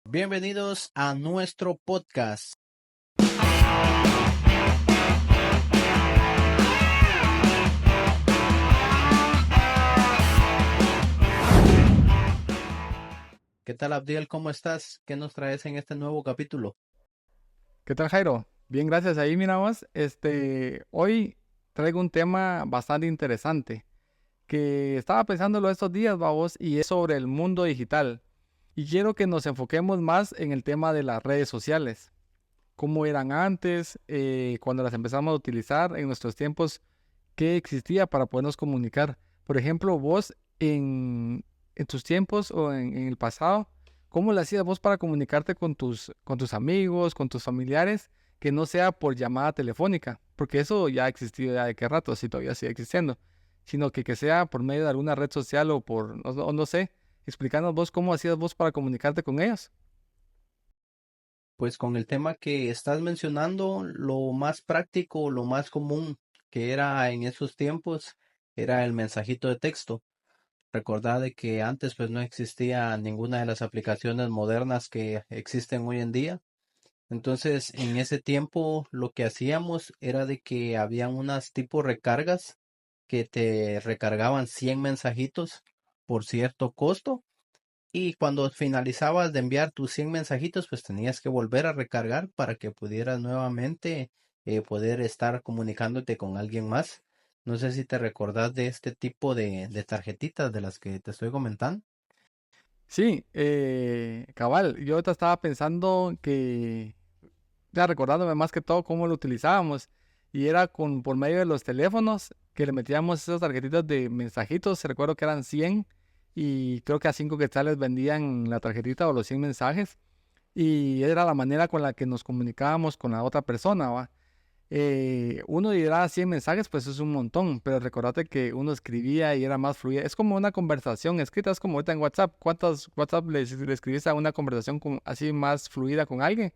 Bienvenidos a nuestro podcast. ¿Qué tal, Abdiel? ¿Cómo estás? ¿Qué nos traes en este nuevo capítulo? ¿Qué tal, Jairo? Bien, gracias. Ahí miramos. Hoy traigo un tema bastante interesante que estaba pensándolo estos días, babos, y es sobre el mundo digital. Y quiero que nos enfoquemos más en el tema de las redes sociales. Cómo eran antes, cuando las empezamos a utilizar en nuestros tiempos, qué existía para podernos comunicar. Por ejemplo, vos en tus tiempos o en el pasado, ¿cómo le hacías vos para comunicarte con tus amigos, con tus familiares, que no sea por llamada telefónica? Porque eso ya ha existido ya de qué rato, si todavía sigue existiendo, sino que sea por medio de alguna red social o no sé, explícanos vos cómo hacías vos para comunicarte con ellos. Pues con el tema que estás mencionando, lo más práctico, lo más común que era en esos tiempos era el mensajito de texto. Recordad de que antes pues no existía ninguna de las aplicaciones modernas que existen hoy en día. Entonces, en ese tiempo lo que hacíamos era de que habían unas tipo recargas que te recargaban 100 mensajitos por cierto costo, y cuando finalizabas de enviar tus 100 mensajitos, pues tenías que volver a recargar para que pudieras nuevamente poder estar comunicándote con alguien más. No sé si te recordás de este tipo de tarjetitas de las que te estoy comentando. Sí, cabal, yo ahorita estaba pensando ya recordándome más que todo cómo lo utilizábamos, y era por medio de los teléfonos que le metíamos esas tarjetitas de mensajitos. Recuerdo que eran 100 y creo que a 5 quetzales vendían la tarjetita o los 100 mensajes, y era la manera con la que nos comunicábamos con la otra persona, ¿va? Uno dirá 100 mensajes, pues es un montón, pero recordate que uno escribía y era más fluida. Es como una conversación escrita, es como ahorita en WhatsApp. ¿Cuántos WhatsApp le escribís a una conversación así más fluida con alguien?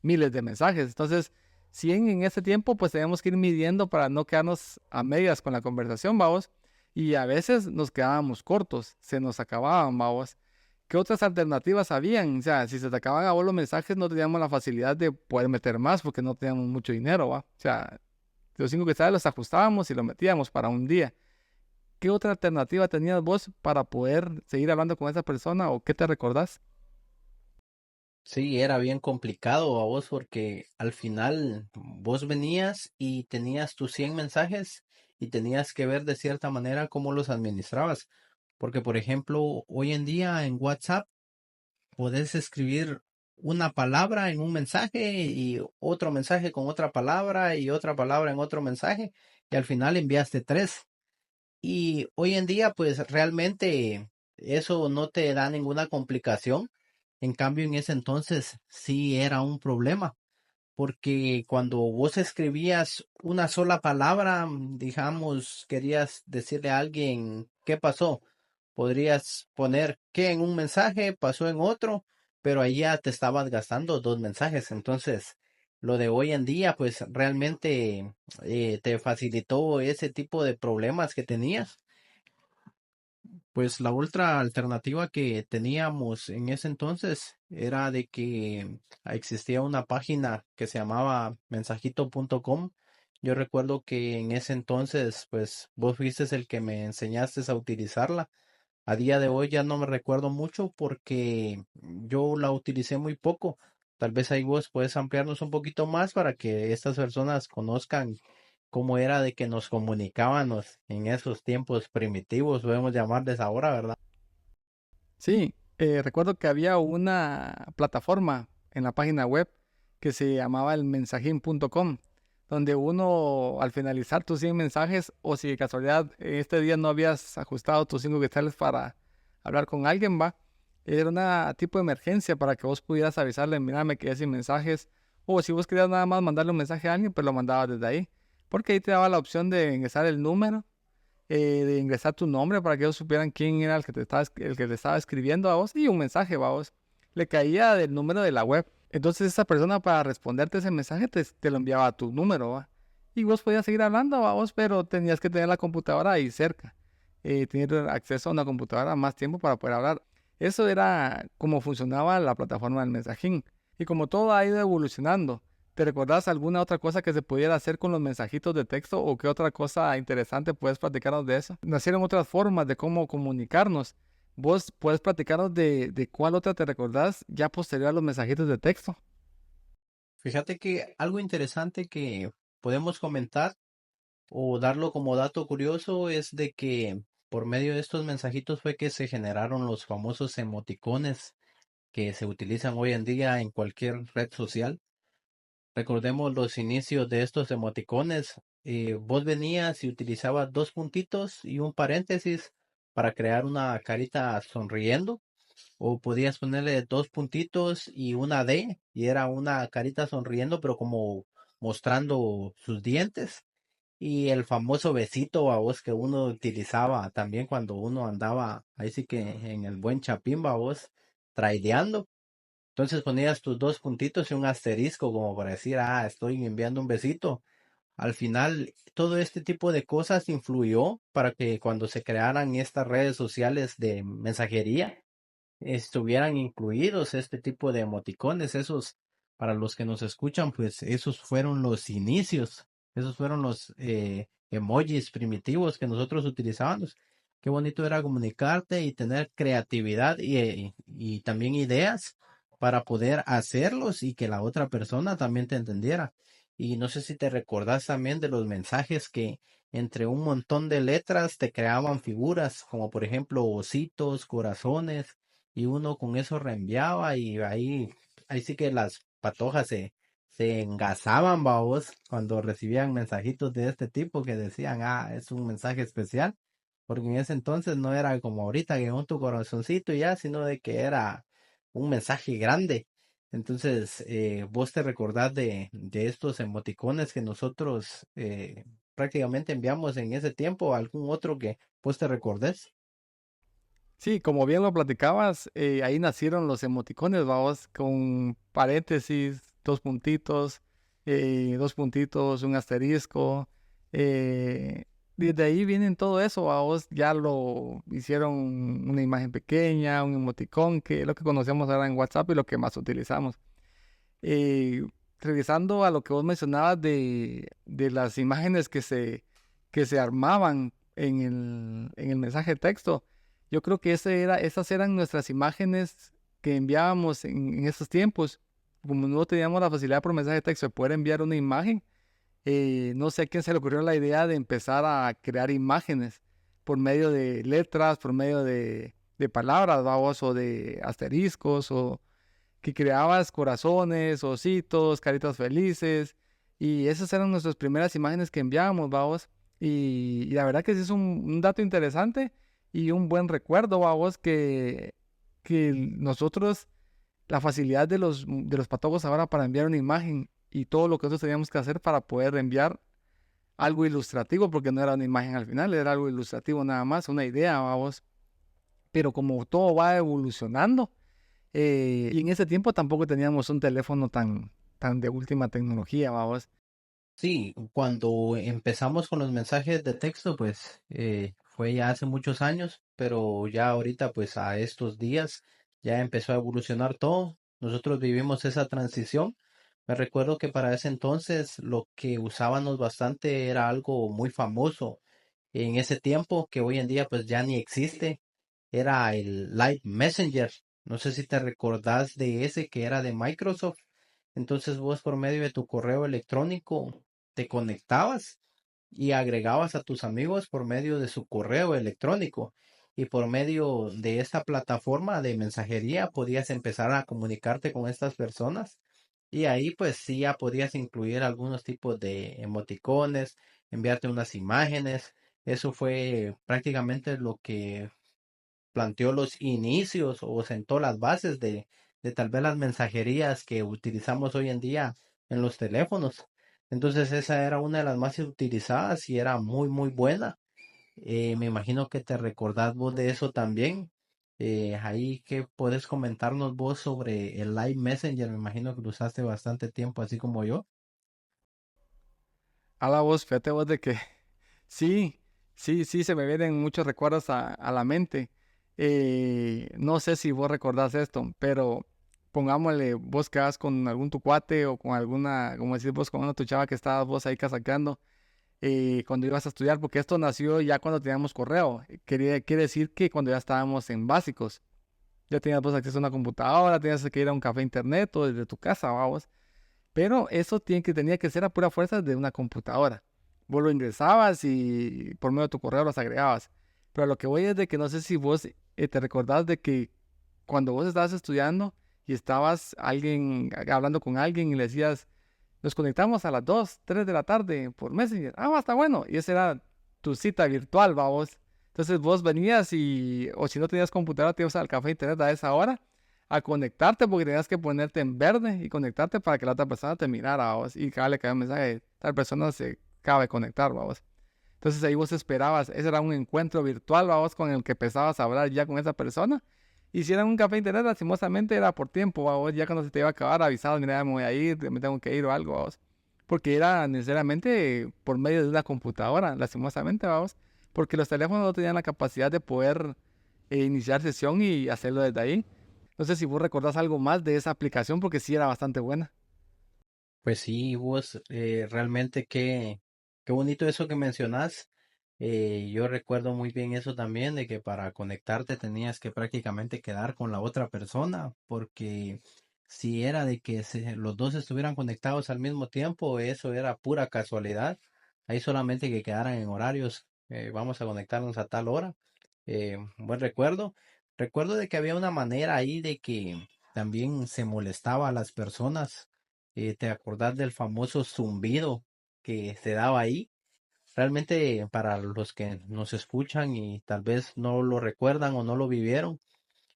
Miles de mensajes. Entonces, 100 en ese tiempo, pues tenemos que ir midiendo para no quedarnos a medias con la conversación, vamos. Y a veces nos quedábamos cortos, se nos acababan, vamos. ¿Qué otras alternativas habían? O sea, si se te acababan a vos los mensajes, no teníamos la facilidad de poder meter más porque no teníamos mucho dinero, ¿va? O sea, los 5 quetzales los ajustábamos y los metíamos para un día. ¿Qué otra alternativa tenías vos para poder seguir hablando con esa persona o qué te recordás? Sí, era bien complicado a vos porque al final vos venías y tenías tus 100 mensajes y tenías que ver de cierta manera cómo los administrabas. Porque, por ejemplo, hoy en día en WhatsApp podés escribir una palabra en un mensaje y otro mensaje con otra palabra y otra palabra en otro mensaje, y al final enviaste tres. Y hoy en día, pues realmente eso no te da ninguna complicación. En cambio, en ese entonces sí era un problema, porque cuando vos escribías una sola palabra, digamos, querías decirle a alguien qué pasó, podrías poner qué en un mensaje, pasó en otro, pero ahí ya te estabas gastando dos mensajes. Entonces, lo de hoy en día, pues realmente te facilitó ese tipo de problemas que tenías. Pues la otra alternativa que teníamos en ese entonces era de que existía una página que se llamaba mensajito.com. Yo recuerdo que en ese entonces, pues vos fuiste el que me enseñaste a utilizarla. A día de hoy ya no me recuerdo mucho porque yo la utilicé muy poco. Tal vez ahí vos puedes ampliarnos un poquito más para que estas personas conozcan cómo era de que nos comunicábamos en esos tiempos primitivos, podemos llamarles ahora, ¿verdad? Sí, recuerdo que había una plataforma en la página web que se llamaba el mensajín.com, donde uno al finalizar tus 100 mensajes, o si de casualidad este día no habías ajustado tus 5 quetzales para hablar con alguien, va, era una tipo de emergencia para que vos pudieras avisarle: mira, me quedé sin mensajes, o si vos querías nada más mandarle un mensaje a alguien, pues lo mandabas desde ahí, porque ahí te daba la opción de ingresar el número, de ingresar tu nombre para que ellos supieran quién era el que te estaba escribiendo a vos, y un mensaje, va, vos. Le caía del número de la web. Entonces esa persona, para responderte ese mensaje, te lo enviaba a tu número, va. Y vos podías seguir hablando, va, vos, pero tenías que tener la computadora ahí cerca. Tener acceso a una computadora más tiempo para poder hablar. Eso era como funcionaba la plataforma del mensajín. Y como todo ha ido evolucionando, ¿te recordás alguna otra cosa que se pudiera hacer con los mensajitos de texto o qué otra cosa interesante puedes platicarnos de eso? Nacieron otras formas de cómo comunicarnos. ¿Vos puedes platicarnos de cuál otra te recordás ya posterior a los mensajitos de texto? Fíjate que algo interesante que podemos comentar o darlo como dato curioso es de que por medio de estos mensajitos fue que se generaron los famosos emoticones que se utilizan hoy en día en cualquier red social. Recordemos los inicios de estos emoticones. Vos venías y utilizabas dos puntitos y un paréntesis para crear una carita sonriendo, o podías ponerle dos puntitos y una D y era una carita sonriendo pero como mostrando sus dientes. Y el famoso besito a vos que uno utilizaba también cuando uno andaba ahí sí que en el buen chapín, a vos traileando. Entonces ponías tus dos puntitos y un asterisco como para decir, ah, estoy enviando un besito. Al final, todo este tipo de cosas influyó para que cuando se crearan estas redes sociales de mensajería, estuvieran incluidos este tipo de emoticones. Esos, para los que nos escuchan, pues esos fueron los inicios, esos fueron los emojis primitivos que nosotros utilizábamos. Qué bonito era comunicarte y tener creatividad y también ideas para poder hacerlos y que la otra persona también te entendiera. Y no sé si te recordás también de los mensajes que entre un montón de letras te creaban figuras, como por ejemplo ositos, corazones, y uno con eso reenviaba y ahí sí que las patojas se engasaban, babos, cuando recibían mensajitos de este tipo que decían, ah, es un mensaje especial, porque en ese entonces no era como ahorita que con tu corazoncito y ya, sino de que era un mensaje grande. Entonces, vos te recordás de estos emoticones que nosotros prácticamente enviamos en ese tiempo, algún otro que vos te recordés. Sí, como bien lo platicabas, ahí nacieron los emoticones, vamos, con paréntesis, dos puntitos, un asterisco. Desde ahí vienen todo eso, vamos, ya lo hicieron una imagen pequeña, un emoticón, que es lo que conocemos ahora en WhatsApp y lo que más utilizamos. Eh, Regresando a lo que vos mencionabas de las imágenes que se armaban en el mensaje de texto, yo creo que esas eran nuestras imágenes que enviábamos en esos tiempos. Como no teníamos la facilidad por mensaje de texto de poder enviar una imagen, no sé a quién se le ocurrió la idea de empezar a crear imágenes por medio de letras, por medio de palabras, vamos, o de asteriscos, o que creabas corazones, ositos, caritas felices, y esas eran nuestras primeras imágenes que enviábamos, vamos. Y la verdad que sí es un dato interesante y un buen recuerdo, vamos, que nosotros, la facilidad de los patólogos ahora para enviar una imagen y todo lo que nosotros teníamos que hacer para poder enviar algo ilustrativo, porque no era una imagen al final, era algo ilustrativo nada más, una idea, vamos. Pero como todo va evolucionando, y en ese tiempo tampoco teníamos un teléfono tan de última tecnología, vamos. Sí, cuando empezamos con los mensajes de texto, pues fue ya hace muchos años, pero ya ahorita, pues a estos días, ya empezó a evolucionar todo. Nosotros vivimos esa transición. Me recuerdo que para ese entonces lo que usábamos bastante era algo muy famoso en ese tiempo, que hoy en día pues ya ni existe. Era el Live Messenger. No sé si te recordás de ese que era de Microsoft. Entonces vos por medio de tu correo electrónico te conectabas y agregabas a tus amigos por medio de su correo electrónico. Y por medio de esta plataforma de mensajería podías empezar a comunicarte con estas personas. Y ahí pues sí ya podías incluir algunos tipos de emoticones, enviarte unas imágenes. Eso fue prácticamente lo que planteó los inicios o sentó las bases de tal vez las mensajerías que utilizamos hoy en día en los teléfonos. Entonces esa era una de las más utilizadas y era muy muy buena. Me imagino que te recordás vos de eso también. Ahí que puedes comentarnos vos sobre el Live Messenger. Me imagino que lo usaste bastante tiempo, así como yo. A la voz, fíjate vos de que sí, sí, se me vienen muchos recuerdos a la mente. No sé si vos recordás esto, pero pongámosle, vos quedás con algún tu cuate o con alguna, como decís vos, con una tu chava que estabas vos ahí casaqueando cuando ibas a estudiar, porque esto nació ya cuando teníamos correo. Quiere decir que cuando ya estábamos en básicos, ya tenías vos acceso a una computadora, tenías que ir a un café internet o desde tu casa, vamos. Pero eso tenía que ser a pura fuerza de una computadora. Vos lo ingresabas y por medio de tu correo los agregabas. Pero lo que voy es de que no sé si vos te recordás de que cuando vos estabas estudiando y estabas hablando con alguien y le decías, nos conectamos a las 2 3 de la tarde por Messenger. Ah, va, está bueno. Y esa era tu cita virtual, va vos. Entonces vos venías o si no tenías computadora, te ibas al café internet a esa hora a conectarte porque tenías que ponerte en verde y conectarte para que la otra persona te mirara, vos. Y cada le caía un mensaje, tal persona se acaba de conectar, vos. Entonces ahí vos esperabas, ese era un encuentro virtual, vos, con el que empezabas a hablar ya con esa persona. Y si era un café internet, lastimosamente era por tiempo, vos, ya cuando se te iba a acabar, avisabas, mira, ya me voy a ir, me tengo que ir o algo, vos. Porque era necesariamente por medio de una computadora, lastimosamente, vamos. Porque los teléfonos no tenían la capacidad de poder iniciar sesión y hacerlo desde ahí. No sé si vos recordás algo más de esa aplicación porque sí era bastante buena. Pues sí, vos, realmente qué bonito eso que mencionás. Yo recuerdo muy bien eso también, de que para conectarte tenías que prácticamente quedar con la otra persona, porque si era de que los dos estuvieran conectados al mismo tiempo, eso era pura casualidad. Ahí solamente que quedaran en horarios, vamos a conectarnos a tal hora. Buen recuerdo. Recuerdo de que había una manera ahí de que también se molestaba a las personas. ¿Te acordás del famoso zumbido que se daba ahí? Realmente para los que nos escuchan y tal vez no lo recuerdan o no lo vivieron,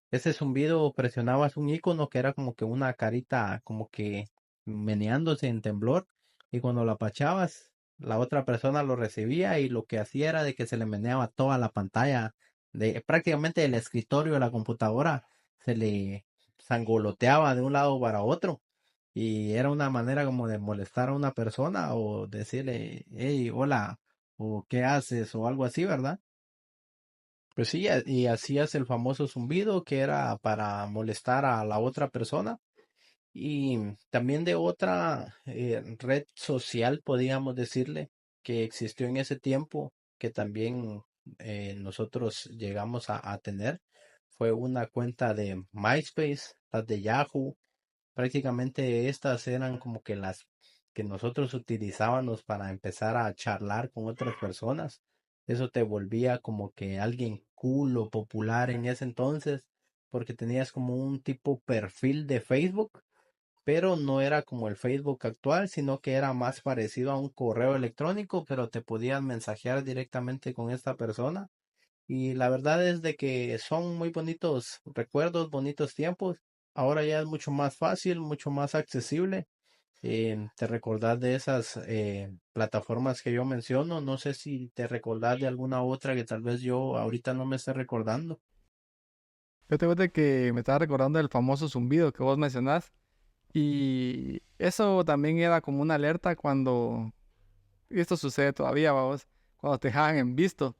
ese zumbido presionabas un icono que era como que una carita como que meneándose en temblor y cuando lo apachabas, la otra persona lo recibía y lo que hacía era de que se le meneaba toda la pantalla de prácticamente el escritorio de la computadora se le sangoloteaba de un lado para otro y era una manera como de molestar a una persona o decirle, hey, hola, o qué haces o algo así, ¿verdad? Pues sí, y hacías el famoso zumbido que era para molestar a la otra persona. Y también de otra red social, podríamos decirle, que existió en ese tiempo, que también nosotros llegamos a tener, fue una cuenta de MySpace, las de Yahoo. Prácticamente estas eran como que las que nosotros utilizábamos para empezar a charlar con otras personas. Eso te volvía como que alguien cool o popular en ese entonces, porque tenías como un tipo perfil de Facebook, pero no era como el Facebook actual, sino que era más parecido a un correo electrónico, pero te podías mensajear directamente con esta persona. Y la verdad es de que son muy bonitos recuerdos, bonitos tiempos. Ahora ya es mucho más fácil, mucho más accesible. Te recordás de esas plataformas que yo menciono. No sé si te recordás de alguna otra que tal vez yo ahorita no me esté recordando. Yo te cuento que me estaba recordando del famoso zumbido que vos mencionás. Y eso también era como una alerta y esto sucede todavía, vamos, cuando te dejaban en visto.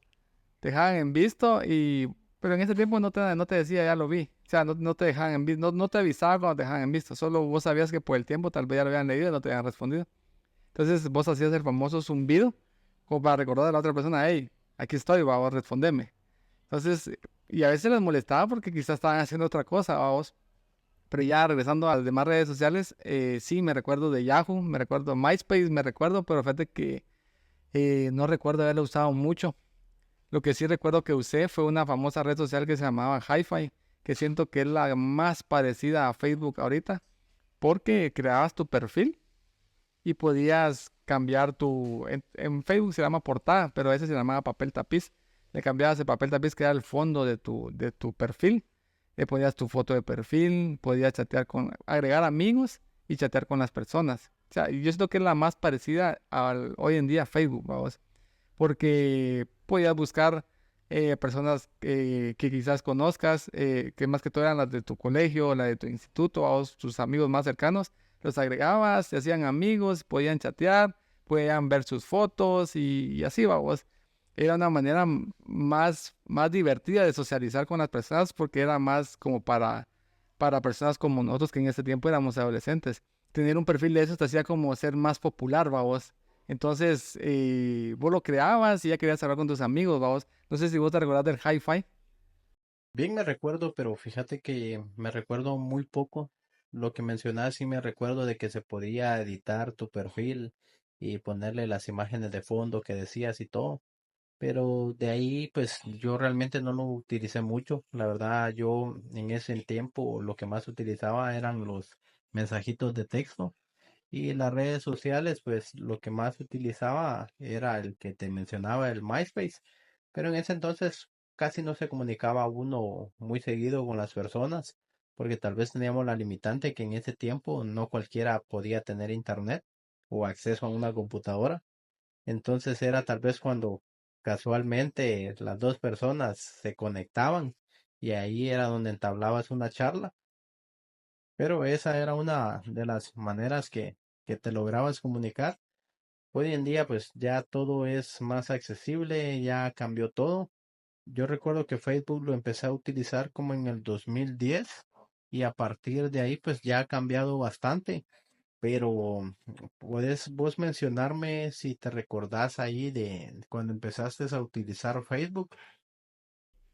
Te dejaban en visto pero en ese tiempo no te decía, ya lo vi. O sea, no te dejaban en visto, no te avisaba cuando te dejaban en visto. Solo vos sabías que por el tiempo tal vez ya lo habían leído y no te habían respondido. Entonces vos hacías el famoso zumbido como para recordar a la otra persona, hey, aquí estoy, vamos, respondeme. Entonces, y a veces les molestaba porque quizás estaban haciendo otra cosa, vamos. Pero ya regresando a las demás redes sociales, sí, me recuerdo de Yahoo, me recuerdo de MySpace, me recuerdo, pero fíjate que no recuerdo haberlo usado mucho. Lo que sí recuerdo que usé fue una famosa red social que se llamaba Hi-Fi, que siento que es la más parecida a Facebook ahorita, porque creabas tu perfil y podías cambiar en Facebook se llama portada, pero ese se llamaba papel tapiz. Le cambiabas el papel tapiz que era el fondo de tu perfil. Le ponías tu foto de perfil, podías agregar amigos y chatear con las personas. O sea, yo siento que es la más parecida hoy en día a Facebook, vamos, porque podías buscar personas que quizás conozcas, que más que todo eran las de tu colegio, la de tu instituto, o tus amigos más cercanos, los agregabas, se hacían amigos, podían chatear, podían ver sus fotos y así, vamos. era una manera más divertida de socializar con las personas porque era más como para personas como nosotros que en ese tiempo éramos adolescentes. Tener un perfil de eso te hacía como ser más popular, vos. Entonces, vos lo creabas y ya querías hablar con tus amigos, vos. No sé si vos te recordás del hi-fi. Bien me recuerdo, pero fíjate que me recuerdo muy poco. Lo que mencionabas, sí me recuerdo de que se podía editar tu perfil y ponerle las imágenes de fondo que decías y todo. Pero de ahí, pues yo realmente no lo utilicé mucho. La verdad, yo en ese tiempo lo que más utilizaba eran los mensajitos de texto. Y las redes sociales, pues lo que más utilizaba era el que te mencionaba, el MySpace. Pero en ese entonces casi no se comunicaba uno muy seguido con las personas, porque tal vez teníamos la limitante que en ese tiempo no cualquiera podía tener internet o acceso a una computadora. Entonces era tal vez cuando casualmente las dos personas se conectaban y ahí era donde entablabas una charla. Pero esa era una de las maneras que te lograbas comunicar. Hoy en día pues ya todo es más accesible, ya cambió todo. Yo recuerdo que Facebook lo empecé a utilizar como en el 2010 y a partir de ahí pues ya ha cambiado bastante. Pero puedes vos mencionarme si te recordás ahí de cuando empezaste a utilizar Facebook.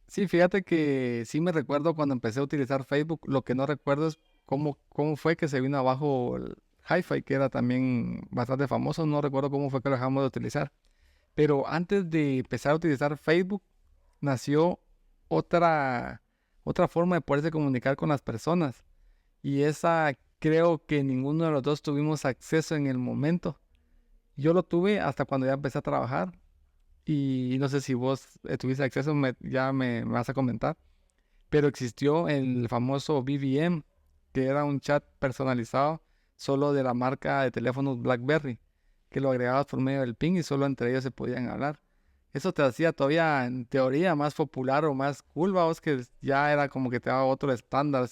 Sí, fíjate que sí me recuerdo cuando empecé a utilizar Facebook. Lo que no recuerdo es cómo fue que se vino abajo el hi-fi, que era también bastante famoso. No recuerdo cómo fue que lo dejamos de utilizar. Pero antes de empezar a utilizar Facebook, nació otra, otra forma de poderse comunicar con las personas. Y esa creo que ninguno de los dos tuvimos acceso en el momento. Yo lo tuve hasta cuando ya empecé a trabajar. Y no sé si vos tuviste acceso, ya me vas a comentar. Pero existió el famoso BBM, que era un chat personalizado solo de la marca de teléfonos BlackBerry, que lo agregabas por medio del ping y solo entre ellos se podían hablar. Eso te hacía todavía, en teoría, más popular o más cool, vamos, que ya era como que te daba otro estándar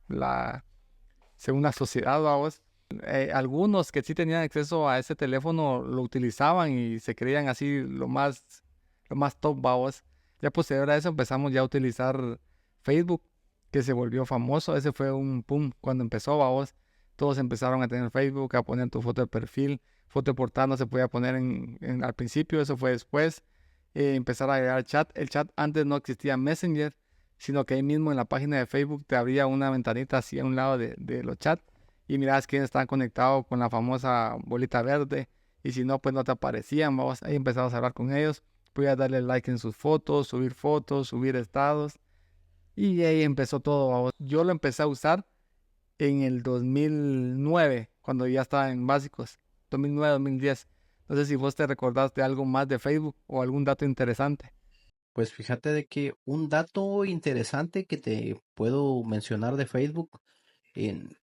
la, según la sociedad, vamos. Algunos que sí tenían acceso a ese teléfono lo utilizaban y se creían así lo más top, vamos. Ya posterior a eso empezamos ya a utilizar Facebook, que se volvió famoso. Ese fue un pum cuando empezó, vamos. Todos empezaron a tener Facebook, a poner tu foto de perfil, foto de portada no se podía poner al principio, eso fue después. Empezar a agregar chat. El chat antes no existía Messenger, sino que ahí mismo en la página de Facebook te abría una ventanita así a un lado de los chats y mirabas quién estaba conectado con la famosa bolita verde y si no, pues no te aparecían, vamos, ahí empezabas a hablar con ellos, podías darle like en sus fotos, subir estados y ahí empezó todo, vamos. Yo lo empecé a usar en el 2009, cuando ya estaba en básicos, 2009, 2010. No sé si vos te recordás de algo más de Facebook o algún dato interesante. Pues fíjate de que un dato interesante que te puedo mencionar de Facebook, en,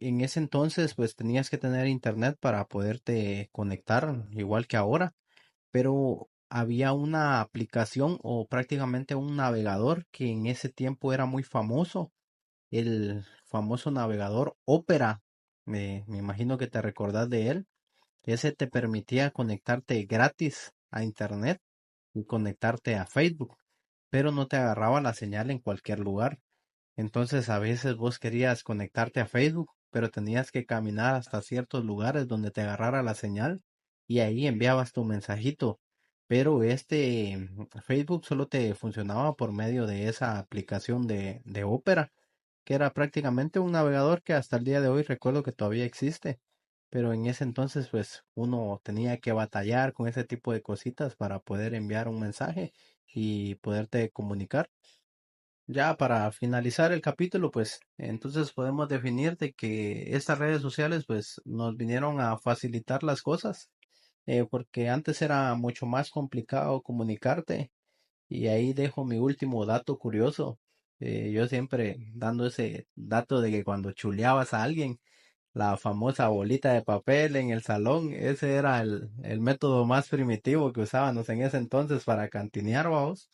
en ese entonces pues tenías que tener internet para poderte conectar, igual que ahora, pero había una aplicación o prácticamente un navegador que en ese tiempo era muy famoso, el famoso navegador Opera. Me imagino que te recordás de él. Ese te permitía conectarte gratis a internet y conectarte a Facebook, pero no te agarraba la señal en cualquier lugar. Entonces a veces vos querías conectarte a Facebook, pero tenías que caminar hasta ciertos lugares donde te agarrara la señal y ahí enviabas tu mensajito. Pero Facebook solo te funcionaba por medio de esa aplicación de Opera, que era prácticamente un navegador que hasta el día de hoy recuerdo que todavía existe. Pero en ese entonces pues uno tenía que batallar con ese tipo de cositas para poder enviar un mensaje y poderte comunicar. Ya para finalizar el capítulo, pues entonces podemos definir de que estas redes sociales pues nos vinieron a facilitar las cosas, porque antes era mucho más complicado comunicarte y ahí dejo mi último dato curioso. Yo siempre dando ese dato de que cuando chuleabas a alguien, la famosa bolita de papel en el salón, ese era el método más primitivo que usábamos en ese entonces para cantinear, vamos.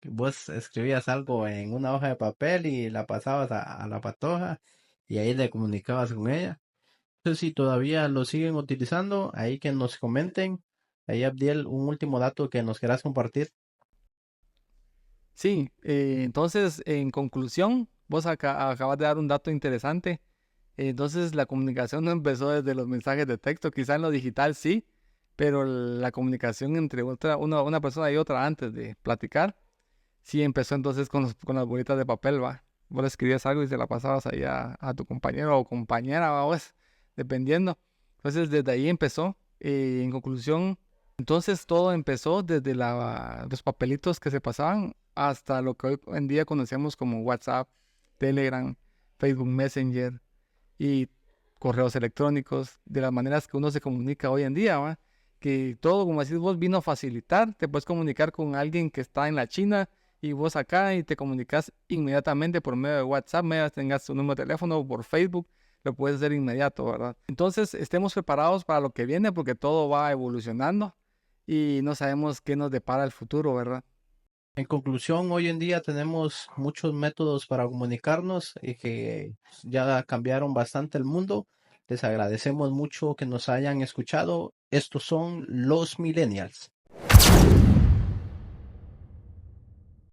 Vos escribías algo en una hoja de papel y la pasabas a la patoja y ahí le comunicabas con ella. No sé si todavía lo siguen utilizando, ahí que nos comenten. Ahí, Abdiel, un último dato que nos quieras compartir. Sí, entonces, en conclusión, vos acabas de dar un dato interesante. Entonces, la comunicación no empezó desde los mensajes de texto, quizá en lo digital sí, pero la comunicacación entre una persona y otra antes de platicar, sí empezó entonces con las bolitas de papel, va. Vos le escribías algo y se la pasabas ahí a tu compañero o compañera, va, pues, dependiendo. Entonces, desde ahí empezó. En conclusión, entonces todo empezó desde los papelitos que se pasaban hasta lo que hoy en día conocemos como WhatsApp, Telegram, Facebook Messenger y correos electrónicos, de las maneras que uno se comunica hoy en día, ¿va? Que todo, como decís vos, vino a facilitar. Te puedes comunicar con alguien que está en la China y vos acá y te comunicas inmediatamente por medio de WhatsApp, medio tengas tu número de teléfono o por Facebook, lo puedes hacer inmediato, ¿verdad? Entonces, estemos preparados para lo que viene porque todo va evolucionando y no sabemos qué nos depara el futuro, ¿verdad? En conclusión, hoy en día tenemos muchos métodos para comunicarnos y que ya cambiaron bastante el mundo. Les agradecemos mucho que nos hayan escuchado. Estos son los millennials.